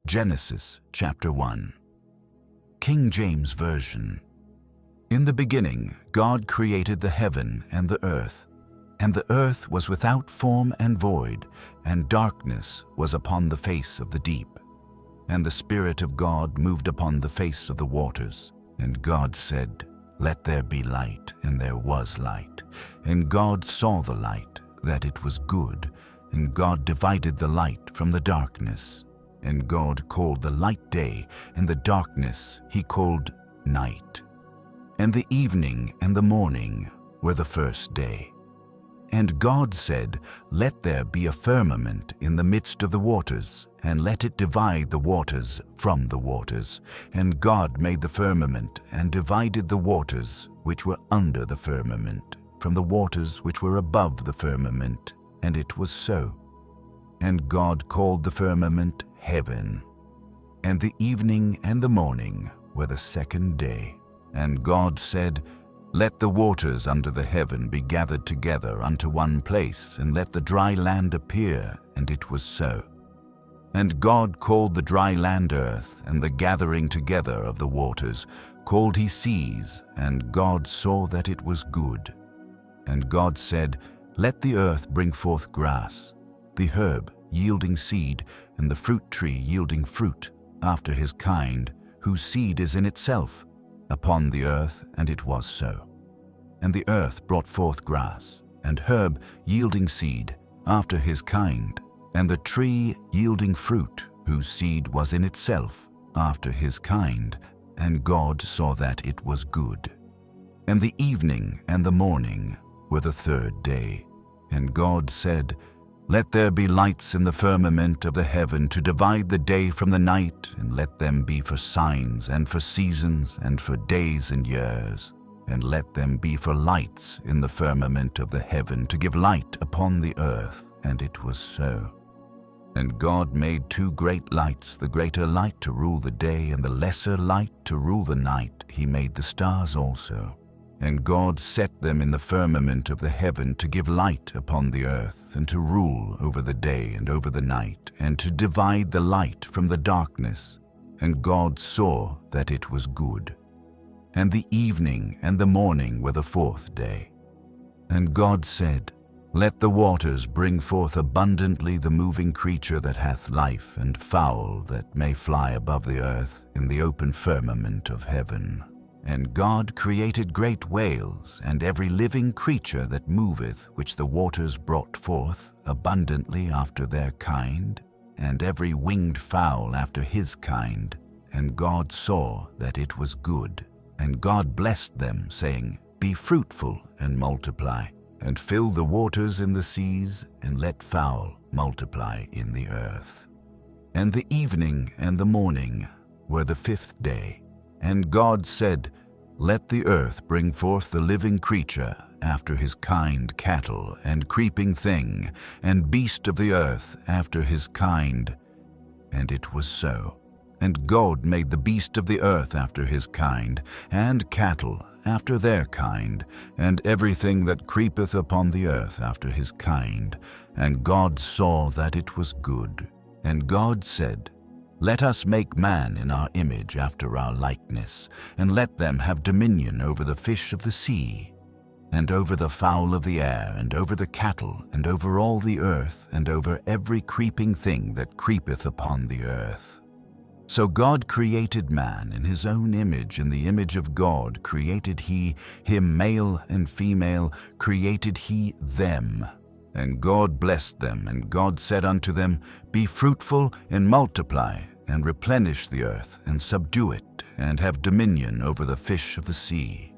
Genesis chapter 1. King James Version. In the beginning, God created the heaven and the earth was without form and void, and darkness was upon the face of the deep. And the Spirit of God moved upon the face of the waters. And God said, Let there be light, and there was light. And God saw the light, that it was good, and God divided the light from the darkness. And God called the light day, and the darkness he called night. And the evening and the morning were the first day. And God said, Let there be a firmament in the midst of the waters, and let it divide the waters from the waters. And God made the firmament, and divided the waters which were under the firmament from the waters which were above the firmament. And it was so. And God called the firmament heaven. And the evening and the morning were the second day. And God said, Let the waters under the heaven be gathered together unto one place, and let the dry land appear. And it was so. And God called the dry land earth, and the gathering together of the waters called he seas. And God saw that it was good. And God said, Let the earth bring forth grass, the herb yielding seed, and the fruit tree yielding fruit, after his kind, whose seed is in itself, upon the earth. And it was so. And the earth brought forth grass, and herb yielding seed, after his kind, and the tree yielding fruit, whose seed was in itself, after his kind. And God saw that it was good. And the evening and the morning were the third day. And God said, Let there be lights in the firmament of the heaven to divide the day from the night, and let them be for signs, and for seasons, and for days and years. And let them be for lights in the firmament of the heaven to give light upon the earth. And it was so. And God made two great lights, the greater light to rule the day, and the lesser light to rule the night. He made the stars also. And God set them in the firmament of the heaven to give light upon the earth, and to rule over the day and over the night, and to divide the light from the darkness. And God saw that it was good. And the evening and the morning were the fourth day. And God said, Let the waters bring forth abundantly the moving creature that hath life, and fowl that may fly above the earth in the open firmament of heaven. And God created great whales, and every living creature that moveth, which the waters brought forth abundantly after their kind, and every winged fowl after his kind. And God saw that it was good. And God blessed them, saying, Be fruitful and multiply, and fill the waters in the seas, and let fowl multiply in the earth. And the evening and the morning were the fifth day. And God said, Let the earth bring forth the living creature after his kind, cattle, and creeping thing, and beast of the earth after his kind. And it was so. And God made the beast of the earth after his kind, and cattle after their kind, and everything that creepeth upon the earth after his kind. And God saw that it was good. And God said, Let us make man in our image after our likeness, and let them have dominion over the fish of the sea, and over the fowl of the air, and over the cattle, and over all the earth, and over every creeping thing that creepeth upon the earth. So God created man in his own image. In the image of God created he him, male and female created he them. And God blessed them, and God said unto them, Be fruitful and multiply, and replenish the earth, and subdue it, and have dominion over the fish of the sea,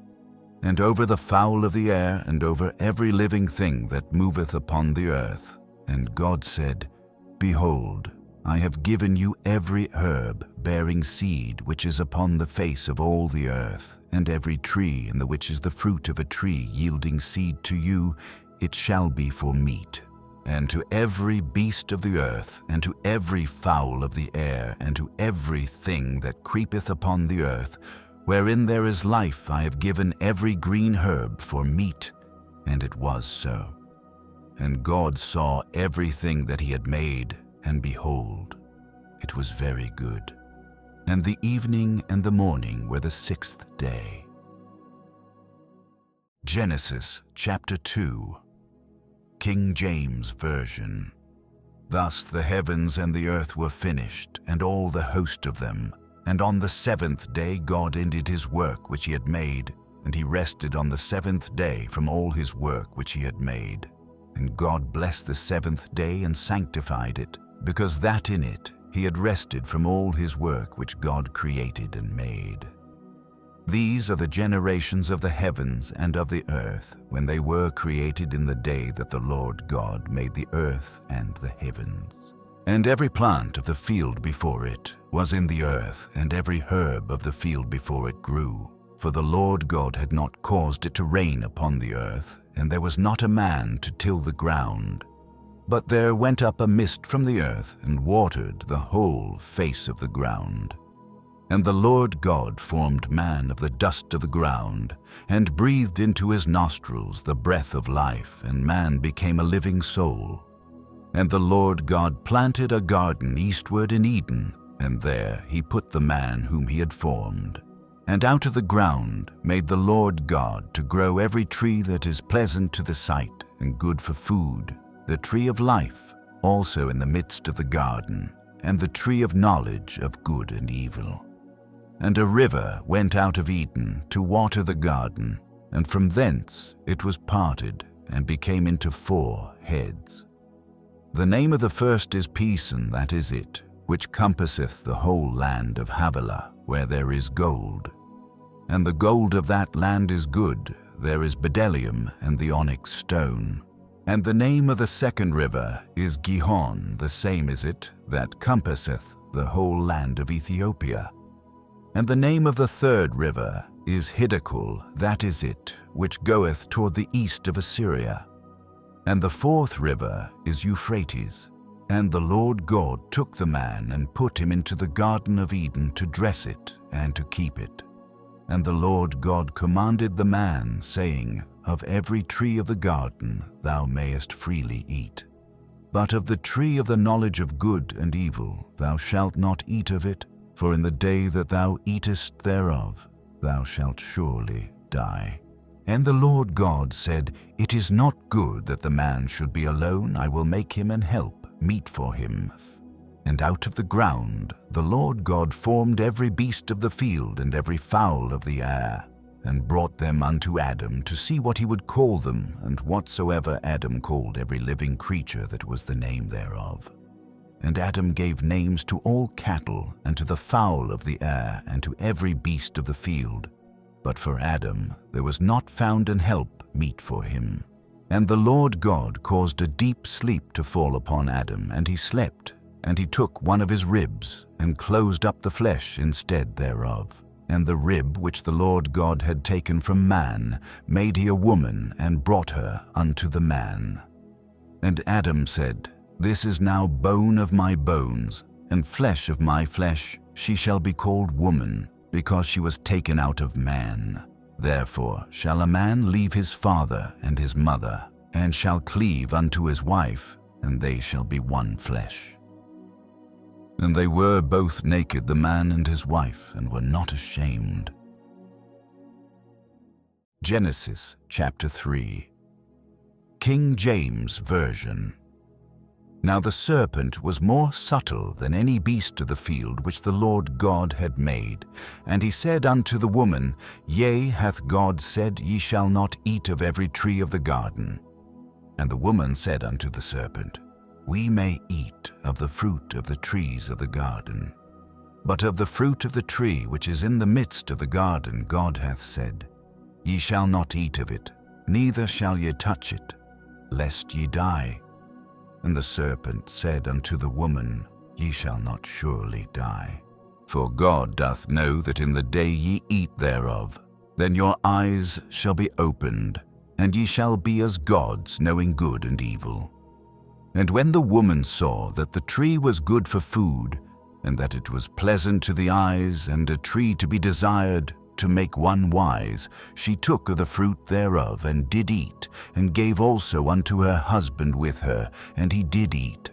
and over the fowl of the air, and over every living thing that moveth upon the earth. And God said, Behold, I have given you every herb bearing seed which is upon the face of all the earth, and every tree in the which is the fruit of a tree yielding seed to you, it shall be for meat. And to every beast of the earth, and to every fowl of the air, and to every thing that creepeth upon the earth, wherein there is life, I have given every green herb for meat. And it was so. And God saw everything that he had made, and behold, it was very good. And the evening and the morning were the sixth day. Genesis chapter 2, King James Version. Thus the heavens and the earth were finished, and all the host of them. And on the seventh day God ended his work which he had made, and he rested on the seventh day from all his work which he had made. And God blessed the seventh day and sanctified it, because that in it he had rested from all his work which God created and made. These are the generations of the heavens and of the earth, when they were created in the day that the Lord God made the earth and the heavens. And every plant of the field before it was in the earth, and every herb of the field before it grew. For the Lord God had not caused it to rain upon the earth, and there was not a man to till the ground. But there went up a mist from the earth, and watered the whole face of the ground. And the Lord God formed man of the dust of the ground, and breathed into his nostrils the breath of life, and man became a living soul. And the Lord God planted a garden eastward in Eden, and there he put the man whom he had formed. And out of the ground made the Lord God to grow every tree that is pleasant to the sight, and good for food, the tree of life also in the midst of the garden, and the tree of knowledge of good and evil. And a river went out of Eden to water the garden, and from thence it was parted, and became into 4 heads. The name of the first is Pison, that is it, which compasseth the whole land of Havilah, where there is gold. And the gold of that land is good, there is bdellium and the onyx stone. And the name of the second river is Gihon, the same is it, that compasseth the whole land of Ethiopia. And the name of the third river is Hiddekul, that is it, which goeth toward the east of Assyria. And the fourth river is Euphrates. And the Lord God took the man and put him into the garden of Eden to dress it and to keep it. And the Lord God commanded the man, saying, Of every tree of the garden thou mayest freely eat. But of the tree of the knowledge of good and evil thou shalt not eat of it, for in the day that thou eatest thereof thou shalt surely die. And the Lord God said, It is not good that the man should be alone, I will make him an help meet for him. And out of the ground the Lord God formed every beast of the field and every fowl of the air, and brought them unto Adam to see what he would call them, and whatsoever Adam called every living creature, that was the name thereof. And Adam gave names to all cattle, and to the fowl of the air, and to every beast of the field. But for Adam there was not found an help meet for him. And the Lord God caused a deep sleep to fall upon Adam, and he slept. And he took one of his ribs, and closed up the flesh instead thereof. And the rib which the Lord God had taken from man made he a woman, and brought her unto the man. And Adam said, This is now bone of my bones, and flesh of my flesh. She shall be called woman, because she was taken out of man. Therefore shall a man leave his father and his mother, and shall cleave unto his wife, and they shall be one flesh. And they were both naked, the man and his wife, and were not ashamed. Genesis chapter 3, King James Version. Now the serpent was more subtle than any beast of the field which the Lord God had made. And he said unto the woman, Yea, hath God said, Ye shall not eat of every tree of the garden? And the woman said unto the serpent, We may eat of the fruit of the trees of the garden. But of the fruit of the tree which is in the midst of the garden God hath said, Ye shall not eat of it, neither shall ye touch it, lest ye die. And the serpent said unto the woman, Ye shall not surely die. For God doth know that in the day ye eat thereof, then your eyes shall be opened, and ye shall be as gods, knowing good and evil. And when the woman saw that the tree was good for food, and that it was pleasant to the eyes, and a tree to be desired, to make one wise, she took of the fruit thereof, and did eat, and gave also unto her husband with her, and he did eat.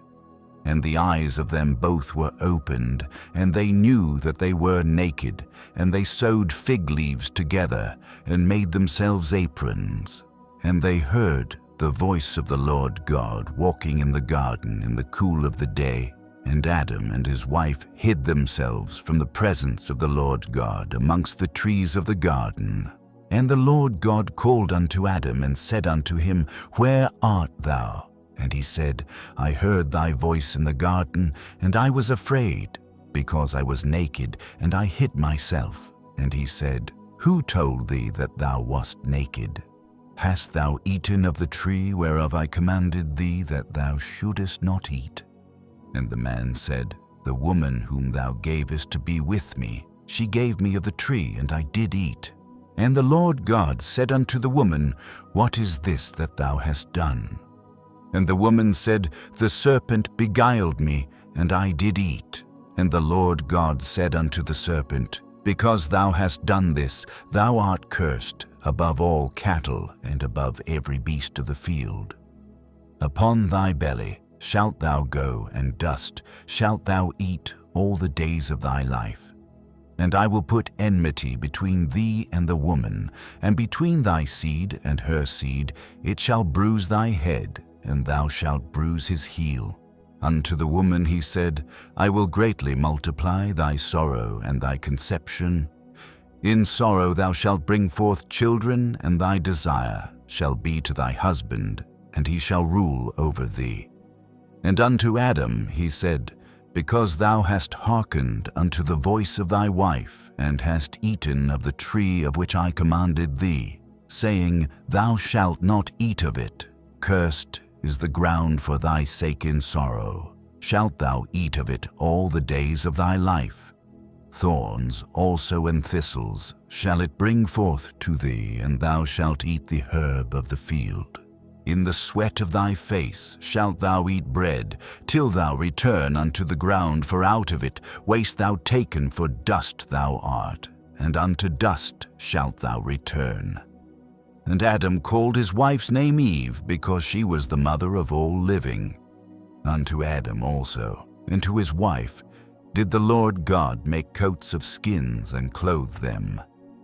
And the eyes of them both were opened, and they knew that they were naked, and they sewed fig leaves together, and made themselves aprons. And they heard the voice of the Lord God walking in the garden in the cool of the day. And Adam and his wife hid themselves from the presence of the Lord God amongst the trees of the garden. And the Lord God called unto Adam and said unto him, Where art thou? And he said, I heard thy voice in the garden, and I was afraid, because I was naked, and I hid myself. And he said, Who told thee that thou wast naked? Hast thou eaten of the tree whereof I commanded thee that thou shouldest not eat? And the man said, The woman whom thou gavest to be with me, she gave me of the tree, and I did eat. And the Lord God said unto the woman, What is this that thou hast done? And the woman said, The serpent beguiled me, and I did eat. And the Lord God said unto the serpent, Because thou hast done this, thou art cursed above all cattle and above every beast of the field. Upon thy belly shalt thou go, and dust shalt thou eat all the days of thy life. And I will put enmity between thee and the woman, and between thy seed and her seed. It shall bruise thy head, and thou shalt bruise his heel. Unto the woman he said, I will greatly multiply thy sorrow and thy conception. In sorrow thou shalt bring forth children, and thy desire shall be to thy husband, and he shall rule over thee. And unto Adam he said, Because thou hast hearkened unto the voice of thy wife, and hast eaten of the tree of which I commanded thee, saying, Thou shalt not eat of it. Cursed is the ground for thy sake, in sorrow shalt thou eat of it all the days of thy life. Thorns also and thistles shall it bring forth to thee, and thou shalt eat the herb of the field. In the sweat of thy face shalt thou eat bread, till thou return unto the ground, for out of it wast thou taken, for dust thou art, and unto dust shalt thou return. And Adam called his wife's name Eve, because she was the mother of all living. Unto Adam also, and to his wife, did the Lord God make coats of skins and clothe them.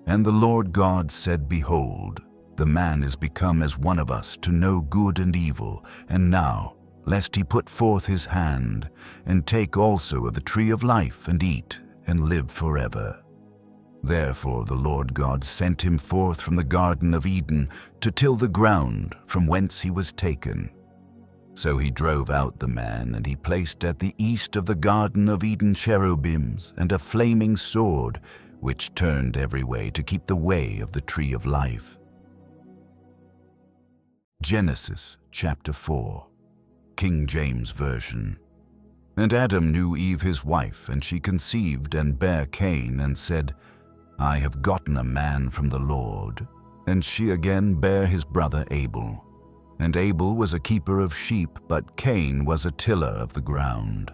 And the Lord God said, Behold, the man is become as one of us, to know good and evil. And now, lest he put forth his hand, and take also of the tree of life, and eat, and live forever. Therefore the Lord God sent him forth from the Garden of Eden to till the ground from whence he was taken. So he drove out the man, and he placed at the east of the Garden of Eden cherubims and a flaming sword, which turned every way to keep the way of the tree of life. Genesis chapter 4, King James Version. And Adam knew Eve his wife, and she conceived and bare Cain, and said, I have gotten a man from the Lord. And she again bare his brother Abel. And Abel was a keeper of sheep, but Cain was a tiller of the ground.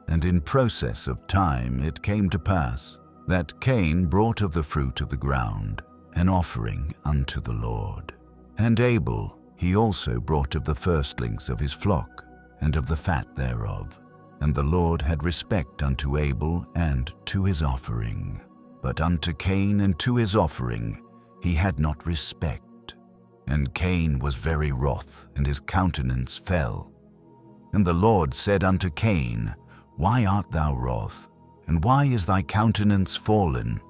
And in process of time it came to pass that Cain brought of the fruit of the ground an offering unto the Lord. And Abel he also brought of the firstlings of his flock, and of the fat thereof. And the Lord had respect unto Abel and to his offering. But unto Cain and to his offering he had not respect. And Cain was very wroth, and his countenance fell. And the Lord said unto Cain, Why art thou wroth? And why is thy countenance fallen?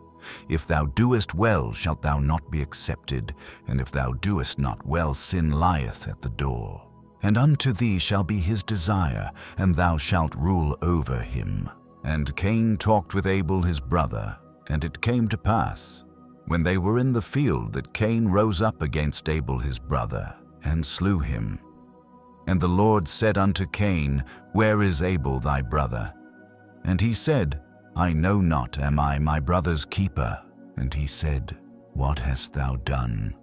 If thou doest well, shalt thou not be accepted, and if thou doest not well, sin lieth at the door. And unto thee shall be his desire, and thou shalt rule over him. And Cain talked with Abel his brother. And it came to pass, when they were in the field, that Cain rose up against Abel his brother, and slew him. And the Lord said unto Cain, Where is Abel thy brother? And he said, I know not, am I my brother's keeper? And he said, What hast thou done?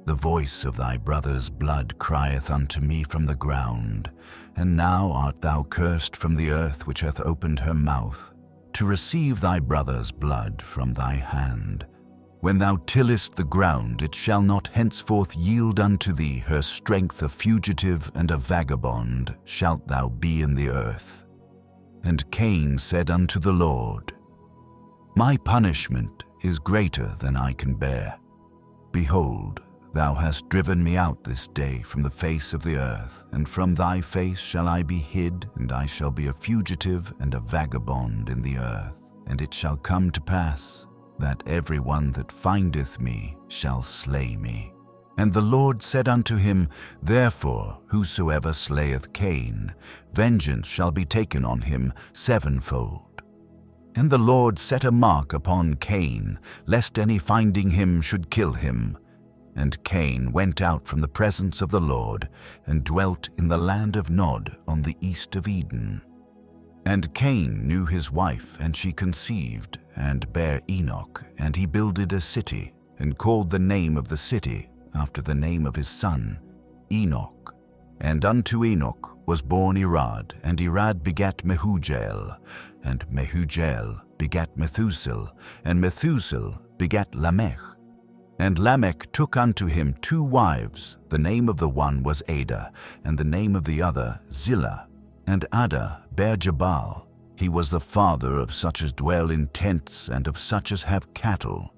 The voice of thy brother's blood crieth unto me from the ground. And now art thou cursed from the earth, which hath opened her mouth, to receive thy brother's blood from thy hand. When thou tillest the ground, it shall not henceforth yield unto thee her strength. A fugitive and a vagabond shalt thou be in the earth. And Cain said unto the Lord, My punishment is greater than I can bear. Behold, thou hast driven me out this day from the face of the earth, and from thy face shall I be hid, and I shall be a fugitive and a vagabond in the earth. And it shall come to pass, that every one that findeth me shall slay me. And the Lord said unto him, Therefore whosoever slayeth Cain, vengeance shall be taken on him sevenfold. And the Lord set a mark upon Cain, lest any finding him should kill him. And Cain went out from the presence of the Lord, and dwelt in the land of Nod on the east of Eden. And Cain knew his wife, and she conceived, and bare Enoch, and he builded a city, and called the name of the city after the name of his son, Enoch. And unto Enoch was born Irad, and Irad begat Mehujael, and Mehujael begat Methusael, and Methusael begat Lamech. And Lamech took unto him 2 wives. The name of the one was Ada, and the name of the other Zillah. And Ada bare Jabal. He was the father of such as dwell in tents, and of such as have cattle.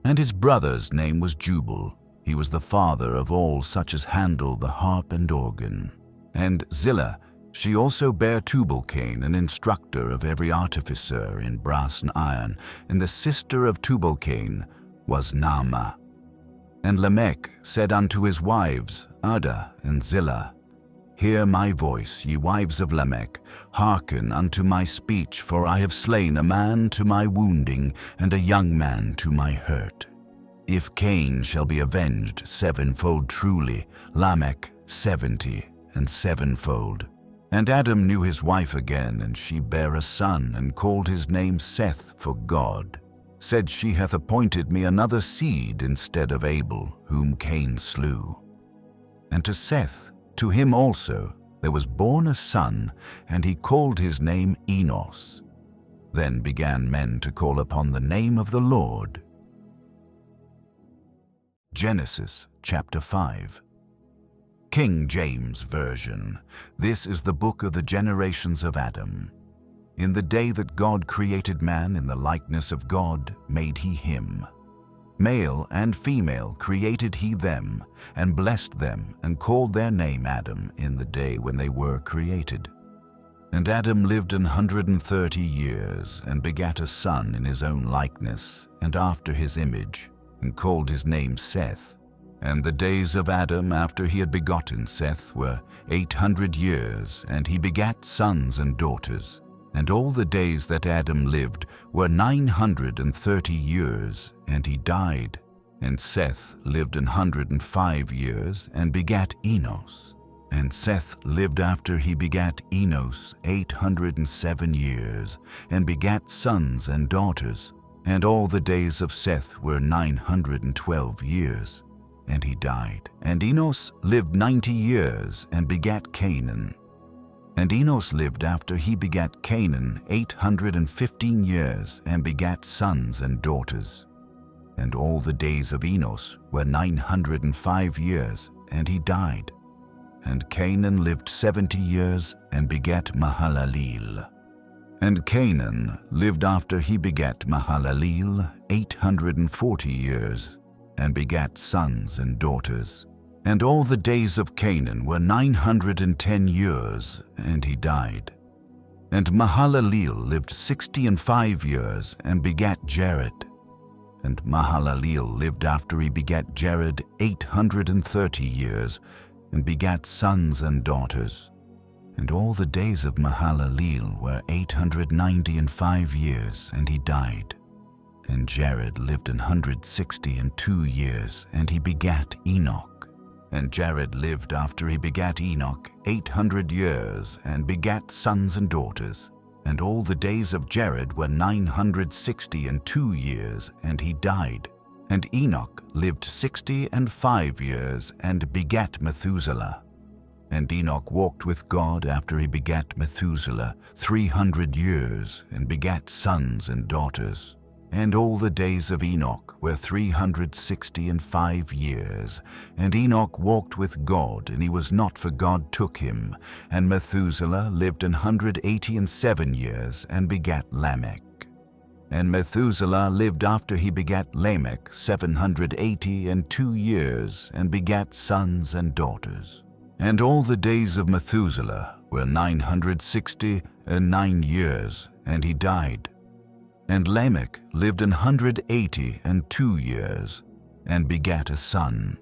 And his brother's name was Jubal. He was the father of all such as handle the harp and organ. And Zillah, she also bare Tubal-Cain, an instructor of every artificer in brass and iron, and the sister of Tubal-Cain was Naamah. And Lamech said unto his wives, Ada and Zillah, Hear my voice, ye wives of Lamech, hearken unto my speech, for I have slain a man to my wounding, and a young man to my hurt. If Cain shall be avenged sevenfold truly, Lamech 70 and sevenfold. And Adam knew his wife again, and she bare a son, and called his name Seth, for God said, She hath appointed me another seed instead of Abel, whom Cain slew. And to Seth, to him also, there was born a son, and he called his name Enos. Then began men to call upon the name of the Lord. Genesis chapter 5. King James Version. This is the book of the generations of Adam. In the day that God created man in the likeness of God, made he him. Male and female created he them, and blessed them, and called their name Adam in the day when they were created. And Adam lived 130 years, and begat a son in his own likeness, and after his image, and called his name Seth. And the days of Adam after he had begotten Seth were 800 years, and he begat sons and daughters. And all the days that Adam lived were 930 years, and he died. And Seth lived 105 years, and begat Enos. And Seth lived after he begat Enos 807 years, and begat sons and daughters. And all the days of Seth were 912 years, and he died. And Enos lived 90 years, and begat Canaan. And Enos lived after he begat Canaan 815 years, and begat sons and daughters. And all the days of Enos were 905 years, and he died. And Canaan lived 70 years, and begat Mahalaleel. And Canaan lived after he begat Mahalaleel 840 years, and begat sons and daughters. And all the days of Canaan were 910 years, and he died. And Mahalaleel lived 65 years, and begat Jared. And Mahalaleel lived after he begat Jared 830 years, and begat sons and daughters. And all the days of Mahalaleel were 895 years, and he died. And Jared lived 162 years, and he begat Enoch. And Jared lived after he begat Enoch 800 years, and begat sons and daughters. And all the days of Jared were 962 years, and he died. And Enoch lived 65 years, and begat Methuselah. And Enoch walked with God after he begat Methuselah 300 years, and begat sons and daughters. And all the days of Enoch were 365 years. And Enoch walked with God, and he was not, for God took him. And Methuselah lived 187 years, and begat Lamech. And Methuselah lived after he begat Lamech 782 years, and begat sons and daughters. And all the days of Methuselah were 969 years, and he died. And Lamech lived 182 years, and begat a son.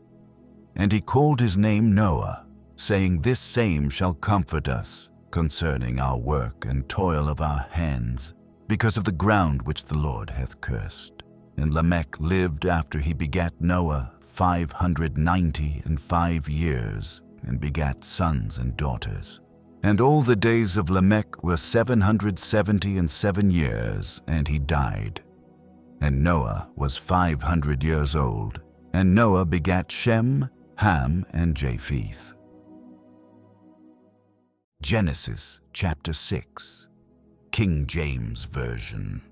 And he called his name Noah, saying, This same shall comfort us concerning our work and toil of our hands, because of the ground which the Lord hath cursed. And Lamech lived after he begat Noah 595 years, and begat sons and daughters. And all the days of Lamech were 777 years, and he died. And Noah was 500 years old, and Noah begat Shem, Ham, and Japheth. Genesis chapter 6, King James Version.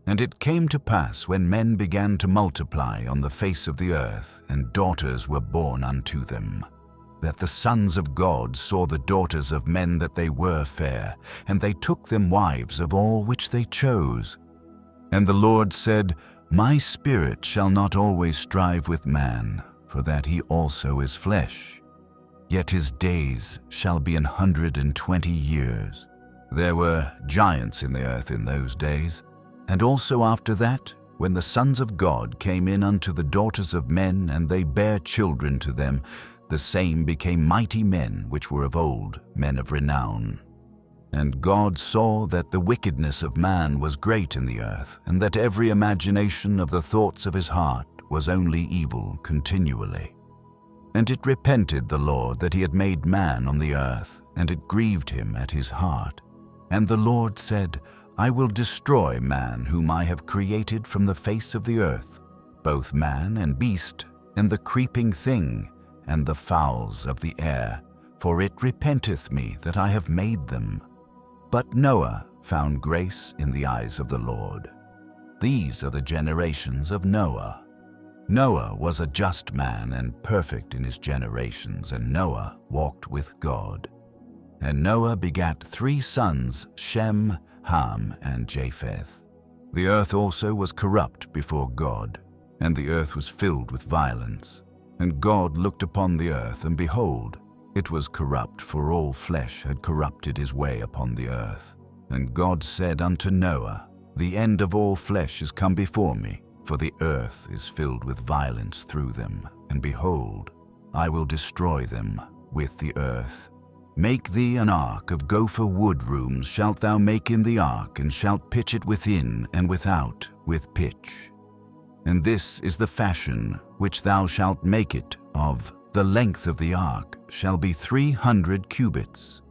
And it came to pass, when men began to multiply on the face of the earth, and daughters were born unto them, that the sons of God saw the daughters of men that they were fair, and they took them wives of all which they chose. And the Lord said, My spirit shall not always strive with man, for that he also is flesh. Yet his days shall be 120 years. There were giants in the earth in those days, and also after that, when the sons of God came in unto the daughters of men, and they bare children to them, the same became mighty men which were of old, men of renown. And God saw that the wickedness of man was great in the earth, and that every imagination of the thoughts of his heart was only evil continually. And it repented the Lord that he had made man on the earth, and it grieved him at his heart. And the Lord said, I will destroy man whom I have created from the face of the earth, both man and beast, and the creeping thing, and the fowls of the air, for it repenteth me that I have made them. But Noah found grace in the eyes of the Lord. These are the generations of Noah. Noah was a just man and perfect in his generations, and Noah walked with God. And Noah begat 3 sons, Shem, Ham, and Japheth. The earth also was corrupt before God, and the earth was filled with violence. And God looked upon the earth, and behold, it was corrupt, for all flesh had corrupted his way upon the earth. And God said unto Noah, The end of all flesh is come before me, for the earth is filled with violence through them. And behold, I will destroy them with the earth. Make thee an ark of gopher wood rooms shalt thou make in the ark, and shalt pitch it within and without with pitch. And this is the fashion which thou shalt make it of. The length of the ark shall be 300 cubits,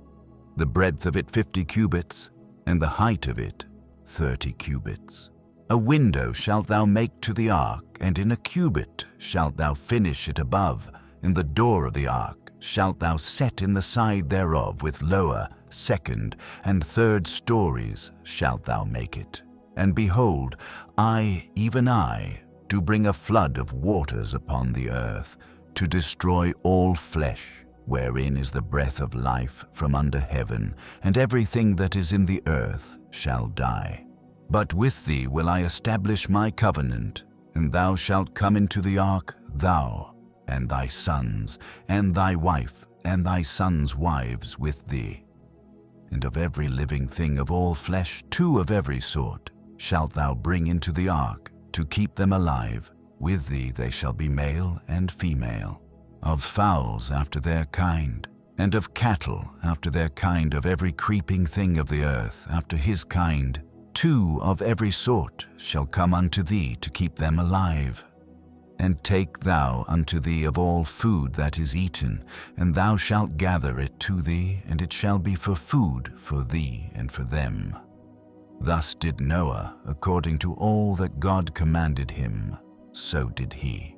the breadth of it 50 cubits, and the height of it 30 cubits. A window shalt thou make to the ark, and in a cubit shalt thou finish it above, and the door of the ark shalt thou set in the side thereof with lower, second, and third stories shalt thou make it. And behold, I, even I, do bring a flood of waters upon the earth, to destroy all flesh, wherein is the breath of life from under heaven, and everything that is in the earth shall die. But with thee will I establish my covenant, and thou shalt come into the ark, thou, and thy sons, and thy wife, and thy sons' wives with thee. And of every living thing of all flesh, 2 of every sort, shalt thou bring into the ark, to keep them alive. With thee they shall be male and female. Of fowls after their kind, and of cattle after their kind, of every creeping thing of the earth after his kind, 2 of every sort shall come unto thee to keep them alive. And take thou unto thee of all food that is eaten, and thou shalt gather it to thee, and it shall be for food for thee and for them. Thus did Noah, according to all that God commanded him, so did he.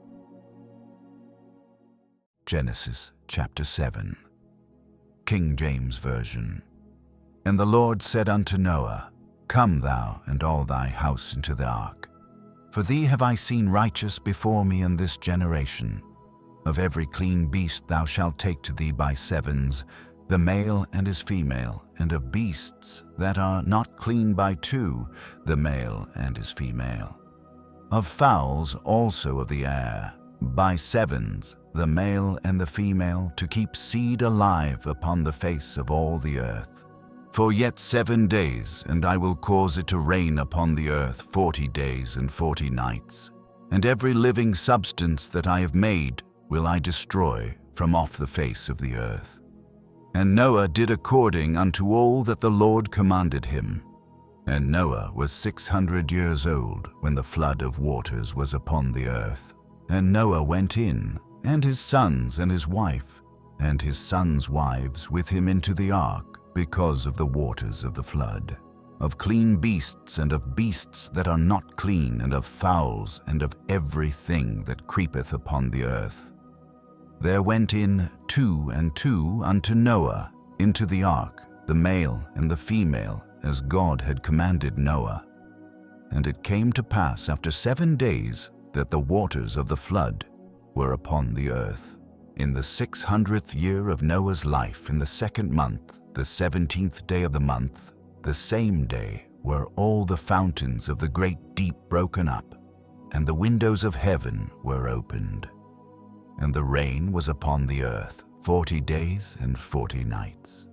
Genesis chapter 7, King James Version. And the Lord said unto Noah, Come thou and all thy house into the ark, For thee have I seen righteous before me in this generation. Of every clean beast thou shalt take to thee by sevens, the male and his female, and of beasts that are not clean by two, the male and his female. Of fowls also of the air, by sevens, the male and the female, to keep seed alive upon the face of all the earth. For yet 7 days, and I will cause it to rain upon the earth 40 days and 40 nights. And every living substance that I have made will I destroy from off the face of the earth. And Noah did according unto all that the Lord commanded him. And Noah was 600 years old when the flood of waters was upon the earth. And Noah went in, and his sons and his wife, and his sons' wives with him into the ark, because of the waters of the flood, of clean beasts and of beasts that are not clean, and of fowls and of every thing that creepeth upon the earth. There went in 2 and 2 unto Noah into the ark, the male and the female, as God had commanded Noah. And it came to pass after 7 days that the waters of the flood were upon the earth. In the 600th year of Noah's life, in the 2nd month, the 17th day of the month, the same day were all the fountains of the great deep broken up, and the windows of heaven were opened. And the rain was upon the earth 40 days and 40 nights.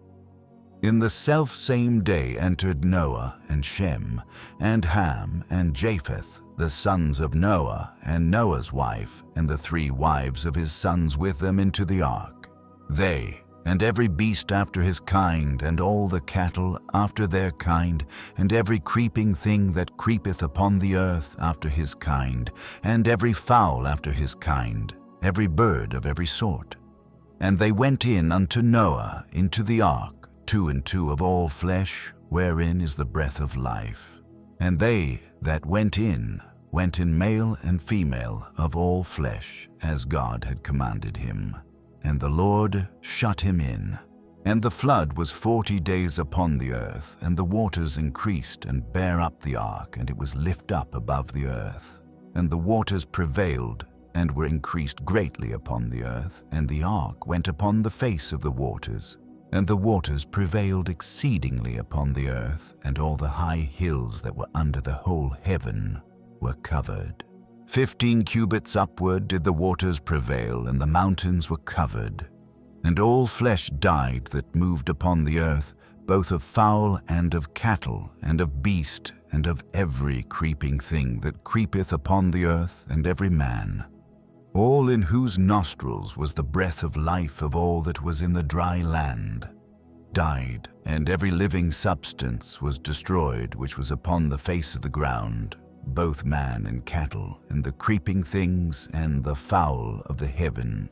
In the selfsame day entered Noah and Shem and Ham and Japheth, the sons of Noah, and Noah's wife, and the 3 wives of his sons with them into the ark. They, and every beast after his kind, and all the cattle after their kind, and every creeping thing that creepeth upon the earth after his kind, and every fowl after his kind, every bird of every sort. And they went in unto Noah into the ark, 2 and 2 of all flesh, wherein is the breath of life. And they that went in male and female of all flesh, as God had commanded him. And the Lord shut him in. And the flood was 40 days upon the earth, and the waters increased and bare up the ark, and it was lift up above the earth. And the waters prevailed, and were increased greatly upon the earth, and the ark went upon the face of the waters. And the waters prevailed exceedingly upon the earth, and all the high hills that were under the whole heaven were covered. 15 cubits upward did the waters prevail, and the mountains were covered. And all flesh died that moved upon the earth, both of fowl and of cattle, and of beast, and of every creeping thing that creepeth upon the earth, and every man. All in whose nostrils was the breath of life of all that was in the dry land, died, and every living substance was destroyed which was upon the face of the ground, both man and cattle, and the creeping things, and the fowl of the heaven,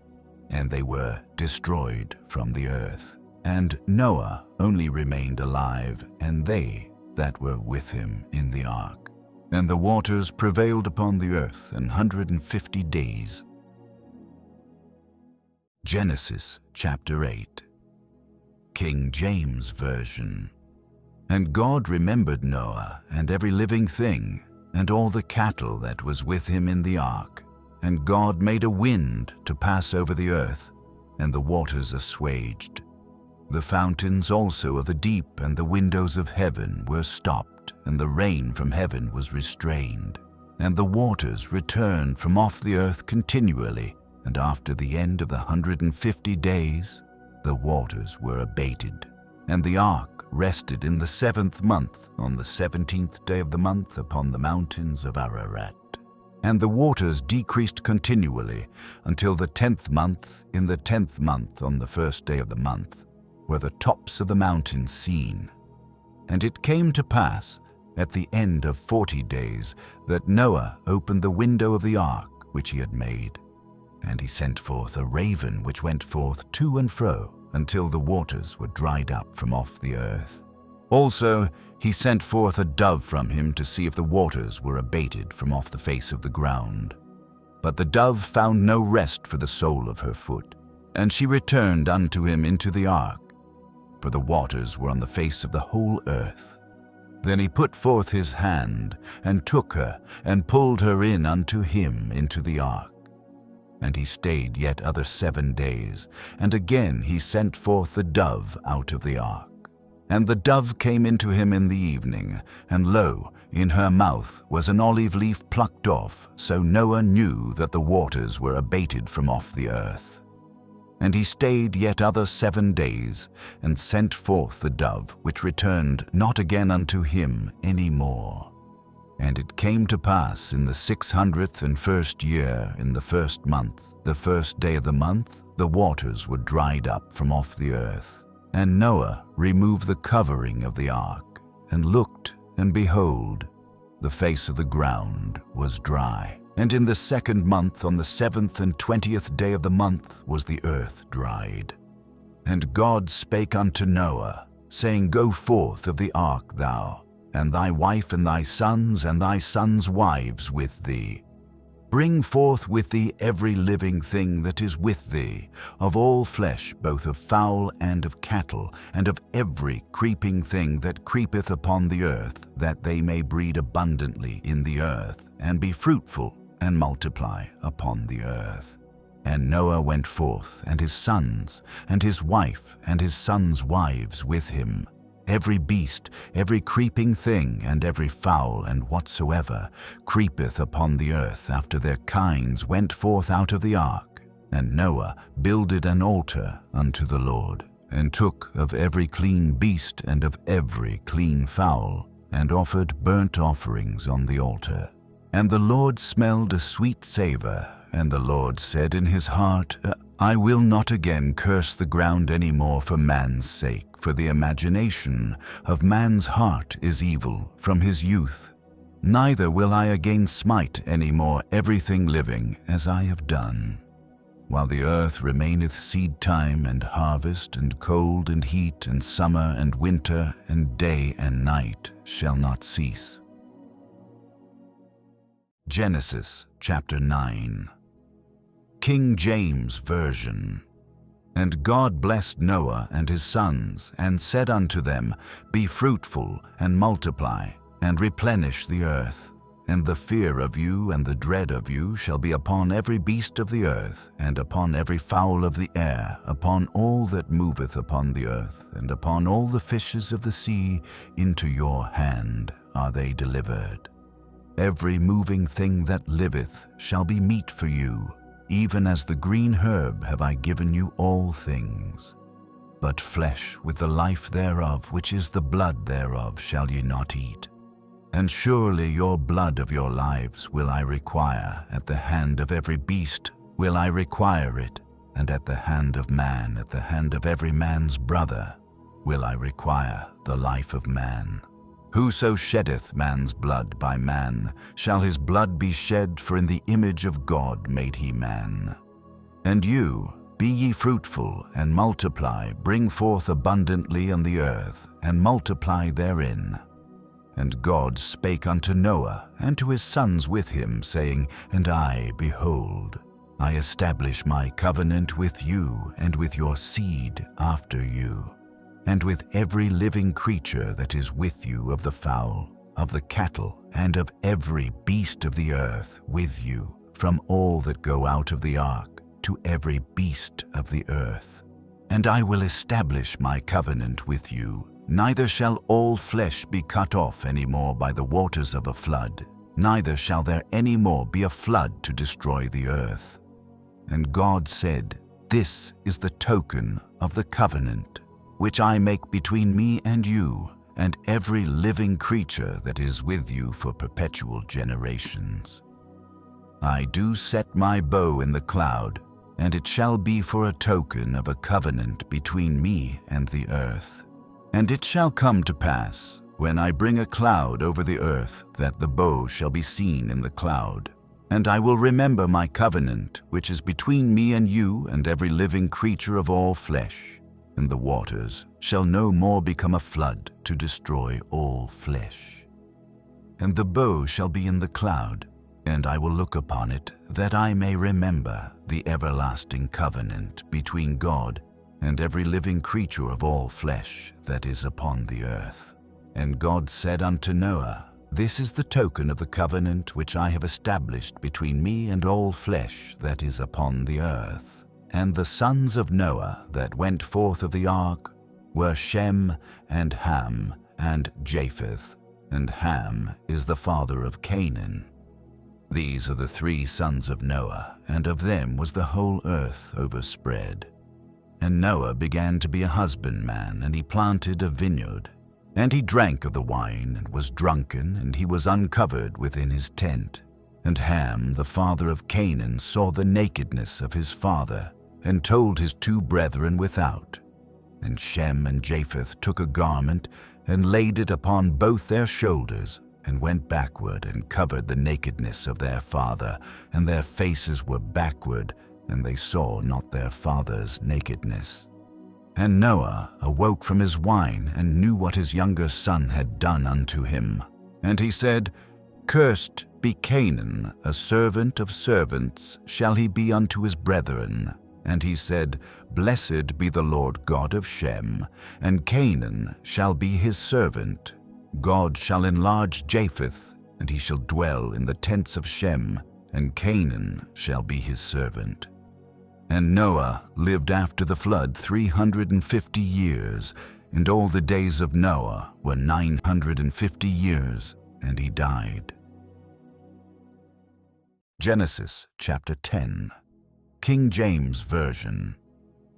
and they were destroyed from the earth. And Noah only remained alive, and they that were with him in the ark. And the waters prevailed upon the earth 150 days. Genesis chapter 8, King James Version. And God remembered Noah, and every living thing, and all the cattle that was with him in the ark. And God made a wind to pass over the earth, and the waters assuaged. The fountains also of the deep and the windows of heaven were stopped, and the rain from heaven was restrained. And the waters returned from off the earth continually, and after the end of the 150 days, the waters were abated. And the ark rested in the 7th month, on the 17th day of the month, upon the mountains of Ararat. And the waters decreased continually, until the 10th month. In the 10th month, on the 1st day of the month, were the tops of the mountains seen. And it came to pass, at the end of 40 days, that Noah opened the window of the ark which he had made. And he sent forth a raven which went forth to and fro, until the waters were dried up from off the earth. Also he sent forth a dove from him to see if the waters were abated from off the face of the ground. But the dove found no rest for the sole of her foot, and she returned unto him into the ark, for the waters were on the face of the whole earth. Then he put forth his hand, and took her, and pulled her in unto him into the ark. And he stayed yet other 7 days, and again he sent forth the dove out of the ark. And the dove came into him in the evening, and lo, in her mouth was an olive leaf plucked off, so Noah knew that the waters were abated from off the earth. And he stayed yet other 7 days, and sent forth the dove, which returned not again unto him any more. And it came to pass in the 601st year, in the 1st month, the 1st day of the month, the waters were dried up from off the earth. And Noah removed the covering of the ark, and looked, and behold, the face of the ground was dry. And in the 2nd month, on the 7th and 20th day of the month, was the earth dried. And God spake unto Noah, saying, Go forth of the ark thou, and thy wife, and thy sons' wives with thee. Bring forth with thee every living thing that is with thee, of all flesh, both of fowl and of cattle, and of every creeping thing that creepeth upon the earth, that they may breed abundantly in the earth, and be fruitful, and multiply upon the earth. And Noah went forth, and his sons, and his wife, and his sons' wives with him. Every beast, every creeping thing, and every fowl, and whatsoever creepeth upon the earth after their kinds went forth out of the ark. And Noah builded an altar unto the Lord, and took of every clean beast and of every clean fowl, and offered burnt offerings on the altar. And the Lord smelled a sweet savour, and the Lord said in his heart, I will not again curse the ground any more for man's sake, for the imagination of man's heart is evil from his youth. Neither will I again smite any more everything living as I have done. While the earth remaineth seed time and harvest, and cold and heat, and summer and winter, and day and night shall not cease. Genesis chapter 9. King James Version. And God blessed Noah and his sons, and said unto them, Be fruitful, and multiply, and replenish the earth. And the fear of you and the dread of you shall be upon every beast of the earth, and upon every fowl of the air, upon all that moveth upon the earth, and upon all the fishes of the sea. Into your hand are they delivered. Every moving thing that liveth shall be meat for you. Even as the green herb have I given you all things. But flesh with the life thereof, which is the blood thereof, shall ye not eat. And surely your blood of your lives will I require. At the hand of every beast will I require it, and at the hand of man, at the hand of every man's brother, will I require the life of man. Whoso sheddeth man's blood by man, shall his blood be shed, for in the image of God made he man. And you, be ye fruitful, and multiply, bring forth abundantly on the earth, and multiply therein. And God spake unto Noah, and to his sons with him, saying, And I, behold, I establish my covenant with you, and with your seed after you, and with every living creature that is with you, of the fowl, of the cattle, and of every beast of the earth with you, from all that go out of the ark, to every beast of the earth. And I will establish my covenant with you. Neither shall all flesh be cut off any more by the waters of a flood, neither shall there any more be a flood to destroy the earth. And God said, This is the token of the covenant, which I make between me and you, and every living creature that is with you for perpetual generations. I do set my bow in the cloud, and it shall be for a token of a covenant between me and the earth. And it shall come to pass, when I bring a cloud over the earth, that the bow shall be seen in the cloud. And I will remember my covenant, which is between me and you and every living creature of all flesh. And the waters shall no more become a flood to destroy all flesh. And the bow shall be in the cloud, and I will look upon it, that I may remember the everlasting covenant between God and every living creature of all flesh that is upon the earth. And God said unto Noah, This is the token of the covenant which I have established between me and all flesh that is upon the earth. And the sons of Noah that went forth of the ark were Shem and Ham and Japheth, and Ham is the father of Canaan. These are the 3 sons of Noah, and of them was the whole earth overspread. And Noah began to be a husbandman, and he planted a vineyard. And he drank of the wine, and was drunken, and he was uncovered within his tent. And Ham, the father of Canaan, saw the nakedness of his father, and told his 2 brethren without. And Shem and Japheth took a garment, and laid it upon both their shoulders, and went backward, and covered the nakedness of their father, and their faces were backward, and they saw not their father's nakedness. And Noah awoke from his wine, and knew what his younger son had done unto him. And he said, Cursed be Canaan, a servant of servants shall he be unto his brethren. And he said, Blessed be the Lord God of Shem, and Canaan shall be his servant. God shall enlarge Japheth, and he shall dwell in the tents of Shem, and Canaan shall be his servant. And Noah lived after the flood 350 years, and all the days of Noah were 950 years, and he died. Genesis chapter 10, King James Version.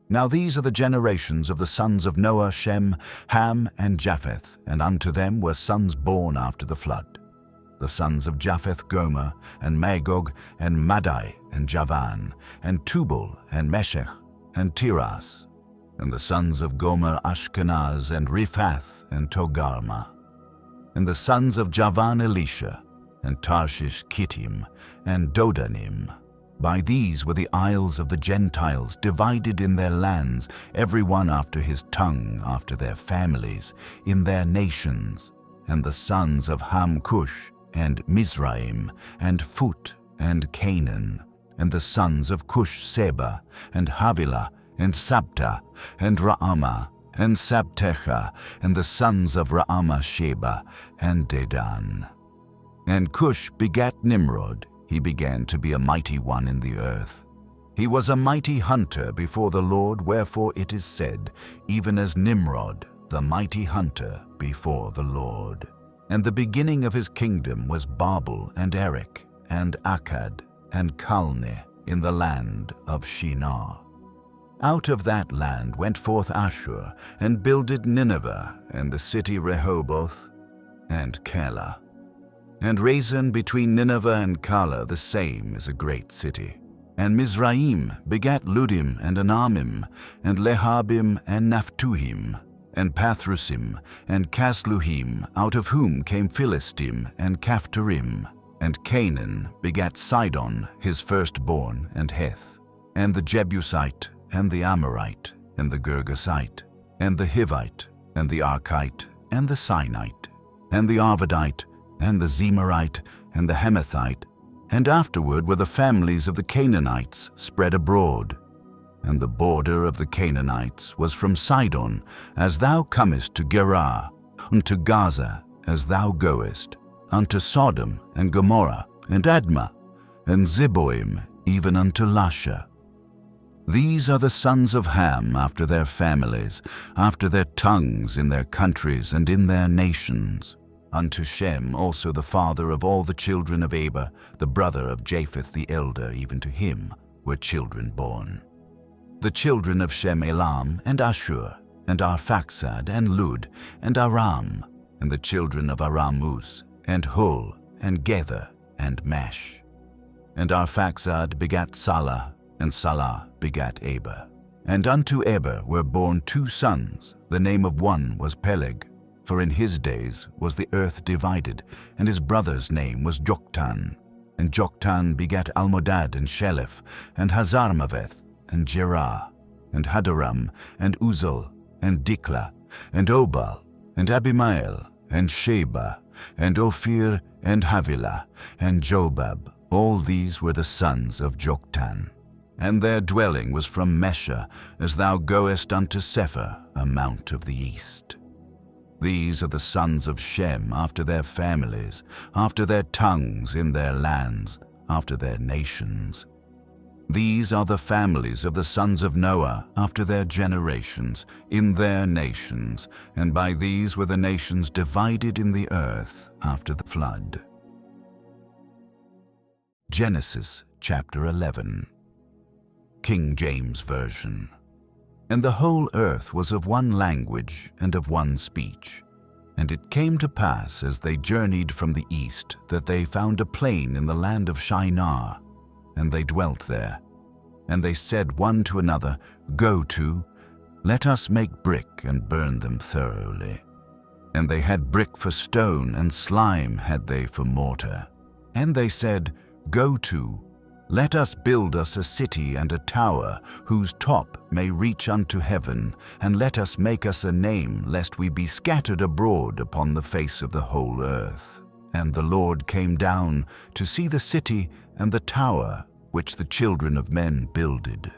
Now these are the generations of the sons of Noah, Shem, Ham, and Japheth, and unto them were sons born after the flood. The sons of Japheth, Gomer, and Magog, and Madai, and Javan, and Tubal, and Meshech, and Tiras. And the sons of Gomer, Ashkenaz, and Riphath, and Togarmah. And the sons of Javan, Elisha, and Tarshish, Kittim, and Dodanim. By these were the isles of the Gentiles divided in their lands, every one after his tongue, after their families, in their nations. And the sons of Ham, Cush, and Mizraim, and Phut, and Canaan. And the sons of Cush, Seba, and Havilah, and Sabta, and Raamah, and Sabtecha, and the sons of Raamah, Sheba, and Dedan. And Cush begat Nimrod. He began to be a mighty one in the earth. He was a mighty hunter before the Lord, wherefore it is said, even as Nimrod, the mighty hunter before the Lord. And the beginning of his kingdom was Babel, and Erech, and Akkad, and Calneh, in the land of Shinar. Out of that land went forth Ashur, and builded Nineveh, and the city Rehoboth, and Calah. And Rezin between Nineveh and Calah the same is a great city. And Mizraim begat Ludim and Anamim, and Lehabim and Naphtuhim, and Pathrusim, and Casluhim, out of whom came Philistim and Caphtorim. And Canaan begat Sidon, his firstborn, and Heth, and the Jebusite, and the Amorite, and the Girgasite, and the Hivite, and the Archite, and the Sinite, and the Arvadite, and the Zemarite, and the Hamathite. And afterward were the families of the Canaanites spread abroad. And the border of the Canaanites was from Sidon, as thou comest to Gerar, unto Gaza, as thou goest, unto Sodom, and Gomorrah, and Admah, and Zeboim, even unto Lasha. These are the sons of Ham after their families, after their tongues, in their countries, and in their nations. Unto Shem also the father of all the children of Eber, the brother of Japheth the elder, even to him were children born. The children of Shem, Elam, and Ashur, and Arphaxad, and Lud, and Aram, and the children of Aram, Uz, and Hul, and Gether, and Mesh. And Arphaxad begat Salah, and Salah begat Eber. And unto Eber were born 2 sons. The name of one was Peleg, for in his days was the earth divided, and his brother's name was Joktan. And Joktan begat Almodad, and Sheleph, and Hazarmaveth, and Jerah, and Hadoram, and Uzal, and Dikla, and Obal, and Abimael, and Sheba, and Ophir, and Havilah, and Jobab. All these were the sons of Joktan. And their dwelling was from Mesha, as thou goest unto Sephar, a mount of the east. These are the sons of Shem after their families, after their tongues, in their lands, after their nations. These are the families of the sons of Noah after their generations, in their nations, and by these were the nations divided in the earth after the flood. Genesis chapter 11. King James Version. And the whole earth was of one language and of one speech. And it came to pass, as they journeyed from the east, that they found a plain in the land of Shinar, and they dwelt there. And they said one to another, Go to, let us make brick and burn them thoroughly. And they had brick for stone, and slime had they for mortar. And they said, Go to, let us build us a city and a tower, whose top may reach unto heaven, and let us make us a name, lest we be scattered abroad upon the face of the whole earth. And the Lord came down to see the city and the tower which the children of men builded.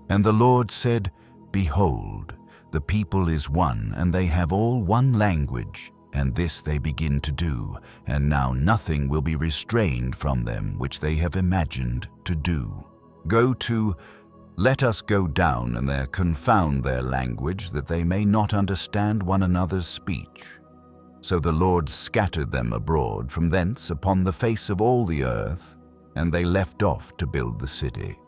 And the Lord said, Behold, the people is one, and they have all one language, and this they begin to do, and now nothing will be restrained from them which they have imagined to do. Go to, let us go down and there confound their language, that they may not understand one another's speech. So the Lord scattered them abroad from thence upon the face of all the earth, and they left off to build the city.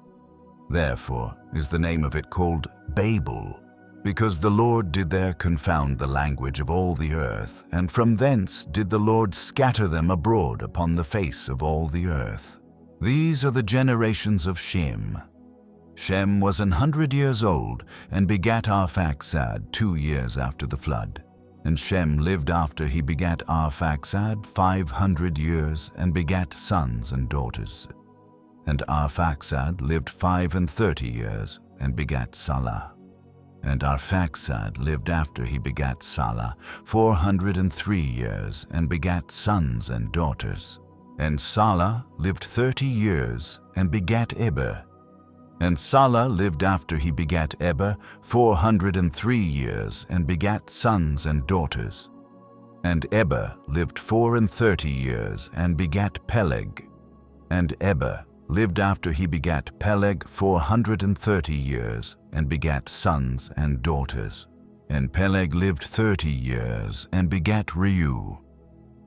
Therefore is the name of it called Babel, because the Lord did there confound the language of all the earth, and from thence did the Lord scatter them abroad upon the face of all the earth. These are the generations of Shem. Shem was 100 years old, and begat Arphaxad 2 years after the flood. And Shem lived after he begat Arphaxad 500 years, and begat sons and daughters. And Arphaxad lived 35 years, and begat Salah. And Arphaxad lived after he begat Salah 403 years, and begat sons and daughters. And Salah lived 30 years, and begat Eber. And Salah lived after he begat Eber 403 years, and begat sons and daughters. And Eber lived 34 years, and begat Peleg. And Eber lived after he begat Peleg 430 years, and begat sons and daughters. And Peleg lived 30 years, and begat Reu.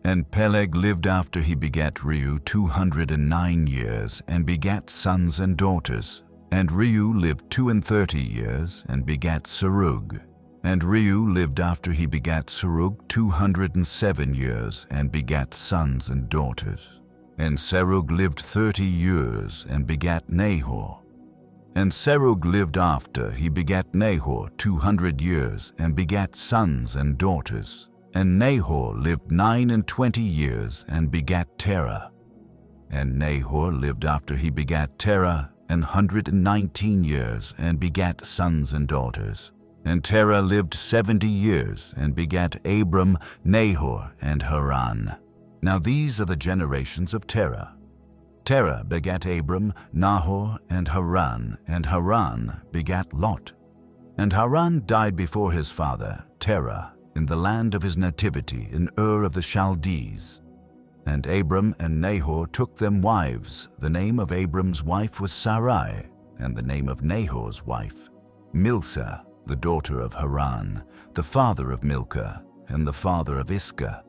And Peleg lived after he begat Reu 209 years, and begat sons and daughters. And Reu lived 32 years, and begat Serug. And Reu lived after he begat Serug 207 years, and begat sons and daughters. And Serug lived 30 years, and begat Nahor. And Serug lived after he begat Nahor 200 years, and begat sons and daughters. And Nahor lived 29 years, and begat Terah. And Nahor lived after he begat Terah 119 years, and begat sons and daughters. And Terah lived 70 years, and begat Abram, Nahor, and Haran. Now these are the generations of Terah. Terah begat Abram, Nahor, and Haran begat Lot. And Haran died before his father, Terah, in the land of his nativity, in Ur of the Chaldees. And Abram and Nahor took them wives. The name of Abram's wife was Sarai, and the name of Nahor's wife, Milcah, the daughter of Haran, the father of Milcah, and the father of Iscah.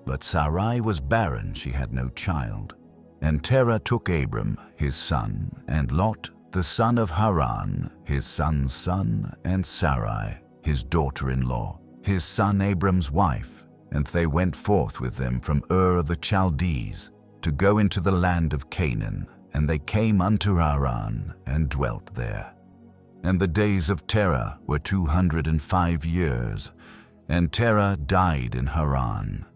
But Sarai was barren, she had no child. And Terah took Abram, his son, and Lot, the son of Haran, his son's son, and Sarai, his daughter-in-law, his son Abram's wife, and they went forth with them from Ur of the Chaldees to go into the land of Canaan, and they came unto Haran and dwelt there. And the days of Terah were 205 years, and Terah died in Haran.